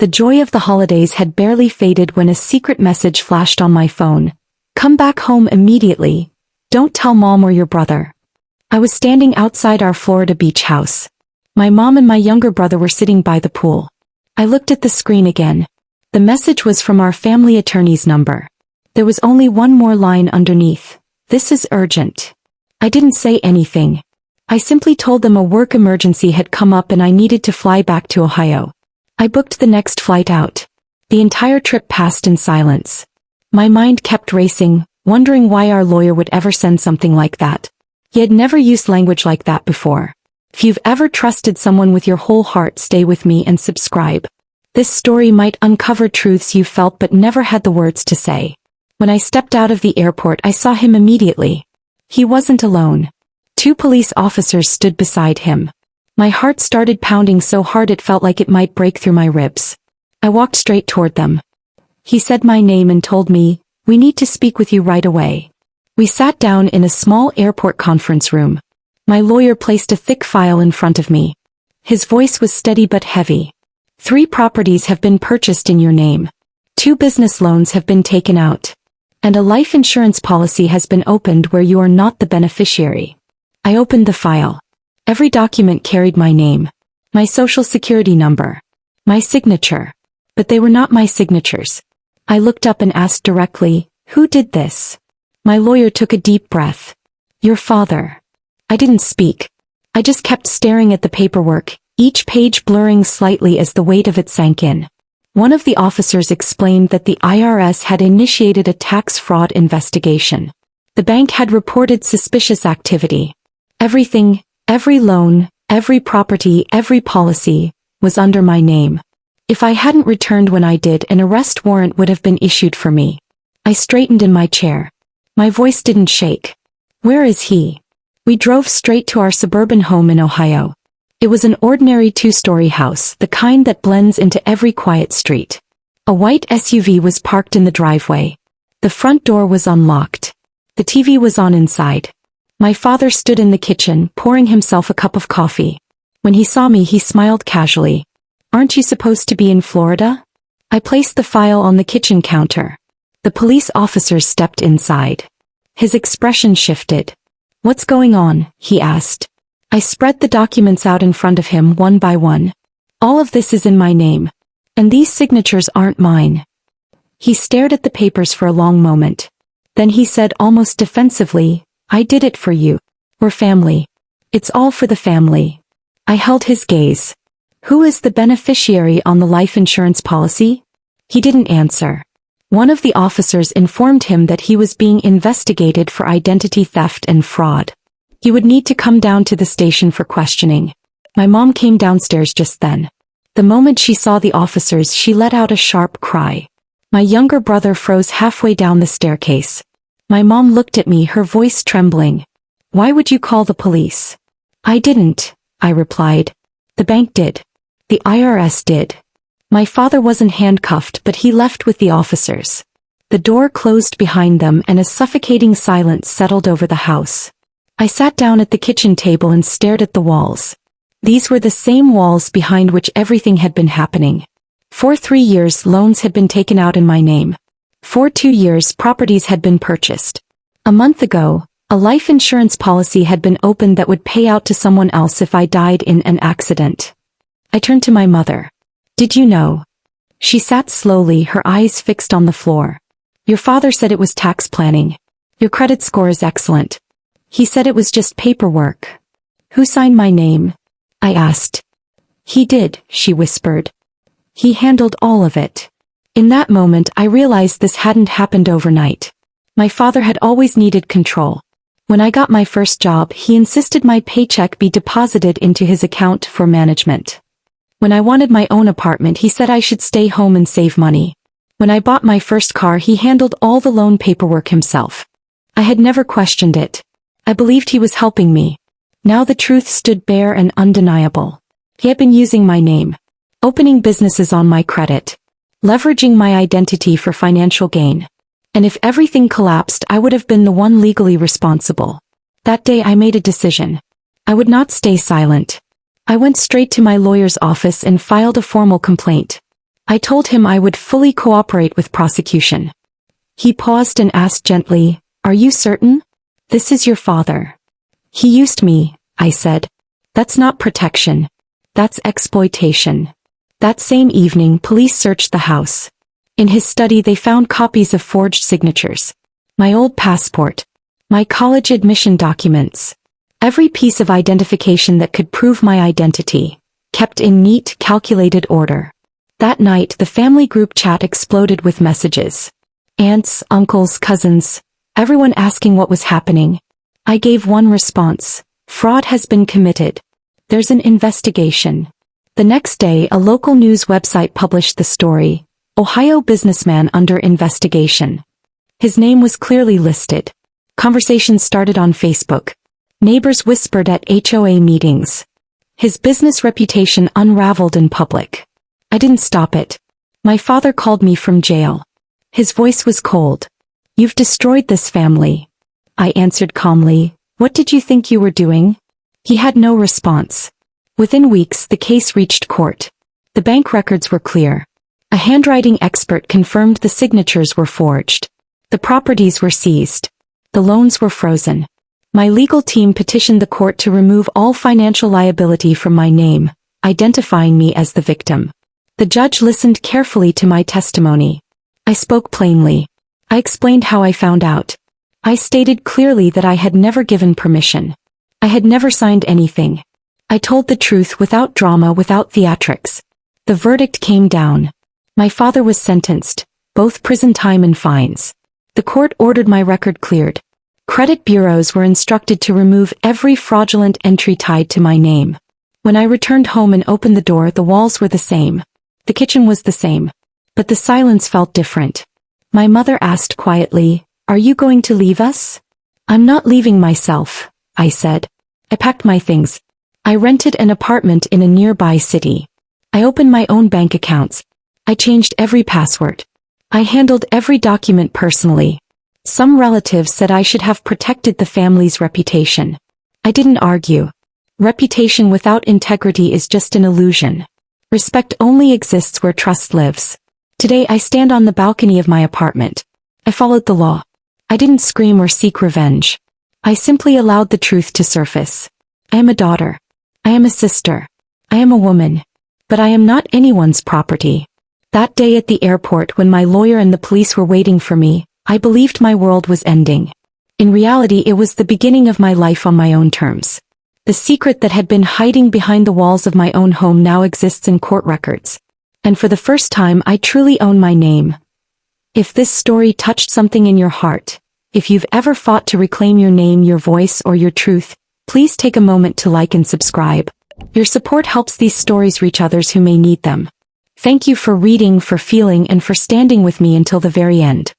The joy of the holidays had barely faded when a secret message flashed on my phone. Come back home immediately. Don't tell mom or your brother. I was standing outside our Florida beach house. My mom and my younger brother were sitting by the pool. I looked at the screen again. The message was from our family attorney's number. There was only one more line underneath. This is urgent. I didn't say anything. I simply told them a work emergency had come up and I needed to fly back to Ohio. I booked the next flight out. The entire trip passed in silence. My mind kept racing, wondering why our lawyer would ever send something like that. He had never used language like that before. If you've ever trusted someone with your whole heart, stay with me and subscribe. This story might uncover truths you felt but never had the words to say. When I stepped out of the airport, I saw him immediately. He wasn't alone. 2 police officers stood beside him. My heart started pounding so hard it felt like it might break through my ribs. I walked straight toward them. He said my name and told me, "We need to speak with you right away." We sat down in a small airport conference room. My lawyer placed a thick file in front of me. His voice was steady but heavy. 3 properties have been purchased in your name. 2 business loans have been taken out. And a life insurance policy has been opened where you are not the beneficiary. I opened the file. Every document carried my name, my social security number, my signature. But they were not my signatures. I looked up and asked directly, "Who did this?" My lawyer took a deep breath. "Your father." I didn't speak. I just kept staring at the paperwork, each page blurring slightly as the weight of it sank in. One of the officers explained that the IRS had initiated a tax fraud investigation. The bank had reported suspicious activity. Everything, every loan, every property, every policy, was under my name. If I hadn't returned when I did, an arrest warrant would have been issued for me. I straightened in my chair. My voice didn't shake. "Where is he?" We drove straight to our suburban home in Ohio. It was an ordinary 2-story house, the kind that blends into every quiet street. A white SUV was parked in the driveway. The front door was unlocked. The TV was on inside. My father stood in the kitchen, pouring himself a cup of coffee. When he saw me, he smiled casually. "Aren't you supposed to be in Florida?" I placed the file on the kitchen counter. The police officers stepped inside. His expression shifted. "What's going on?" he asked. I spread the documents out in front of him one by one. "All of this is in my name. And these signatures aren't mine." He stared at the papers for a long moment. Then he said almost defensively, "I did it for you. We're family. It's all for the family." I held his gaze. "Who is the beneficiary on the life insurance policy?" He didn't answer. One of the officers informed him that he was being investigated for identity theft and fraud. He would need to come down to the station for questioning. My mom came downstairs just then. The moment she saw the officers, she let out a sharp cry. My younger brother froze halfway down the staircase. My mom looked at me, her voice trembling. "Why would you call the police?" "I didn't," I replied. "The bank did. The IRS did." My father wasn't handcuffed, but he left with the officers. The door closed behind them and a suffocating silence settled over the house. I sat down at the kitchen table and stared at the walls. These were the same walls behind which everything had been happening. For 3 years, loans had been taken out in my name. For 2 years, properties had been purchased. A month ago, a life insurance policy had been opened that would pay out to someone else if I died in an accident. I turned to my mother. "Did you know?" She sat slowly, her eyes fixed on the floor. "Your father said it was tax planning. Your credit score is excellent. He said it was just paperwork." "Who signed my name?" I asked. "He did," she whispered. "He handled all of it." In that moment, I realized this hadn't happened overnight. My father had always needed control. When I got my first job, he insisted my paycheck be deposited into his account for management. When I wanted my own apartment, he said I should stay home and save money. When I bought my first car, he handled all the loan paperwork himself. I had never questioned it. I believed he was helping me. Now the truth stood bare and undeniable. He had been using my name, opening businesses on my credit, leveraging my identity for financial gain. And if everything collapsed, I would have been the one legally responsible. That day I made a decision. I would not stay silent. I went straight to my lawyer's office and filed a formal complaint. I told him I would fully cooperate with prosecution. He paused and asked gently, "Are you certain? This is your father." "He used me," I said. "That's not protection. That's exploitation." That same evening, police searched the house. In his study they found copies of forged signatures. My old passport. My college admission documents. Every piece of identification that could prove my identity, kept in neat, calculated order. That night the family group chat exploded with messages. Aunts, uncles, cousins, everyone asking what was happening. I gave one response: fraud has been committed. There's an investigation. The next day a local news website published the story, "Ohio businessman under investigation." His name was clearly listed. Conversations started on Facebook. Neighbors whispered at HOA meetings. His business reputation unraveled in public. I didn't stop it. My father called me from jail. His voice was cold. "You've destroyed this family." I answered calmly, "What did you think you were doing?" He had no response. Within weeks the case reached court. The bank records were clear. A handwriting expert confirmed the signatures were forged. The properties were seized. The loans were frozen. My legal team petitioned the court to remove all financial liability from my name, identifying me as the victim. The judge listened carefully to my testimony. I spoke plainly. I explained how I found out. I stated clearly that I had never given permission. I had never signed anything. I told the truth without drama, without theatrics. The verdict came down. My father was sentenced, both prison time and fines. The court ordered my record cleared. Credit bureaus were instructed to remove every fraudulent entry tied to my name. When I returned home and opened the door, the walls were the same. The kitchen was the same. But the silence felt different. My mother asked quietly, "Are you going to leave us?" "I'm not leaving myself," I said. I packed my things. I rented an apartment in a nearby city. I opened my own bank accounts. I changed every password. I handled every document personally. Some relatives said I should have protected the family's reputation. I didn't argue. Reputation without integrity is just an illusion. Respect only exists where trust lives. Today I stand on the balcony of my apartment. I followed the law. I didn't scream or seek revenge. I simply allowed the truth to surface. I am a daughter. I am a sister. I am a woman. But I am not anyone's property. That day at the airport when my lawyer and the police were waiting for me, I believed my world was ending. In reality, it was the beginning of my life on my own terms. The secret that had been hiding behind the walls of my own home now exists in court records. And for the first time, I truly own my name. If this story touched something in your heart, if you've ever fought to reclaim your name, your voice, or your truth, please take a moment to like and subscribe. Your support helps these stories reach others who may need them. Thank you for reading, for feeling, and for standing with me until the very end.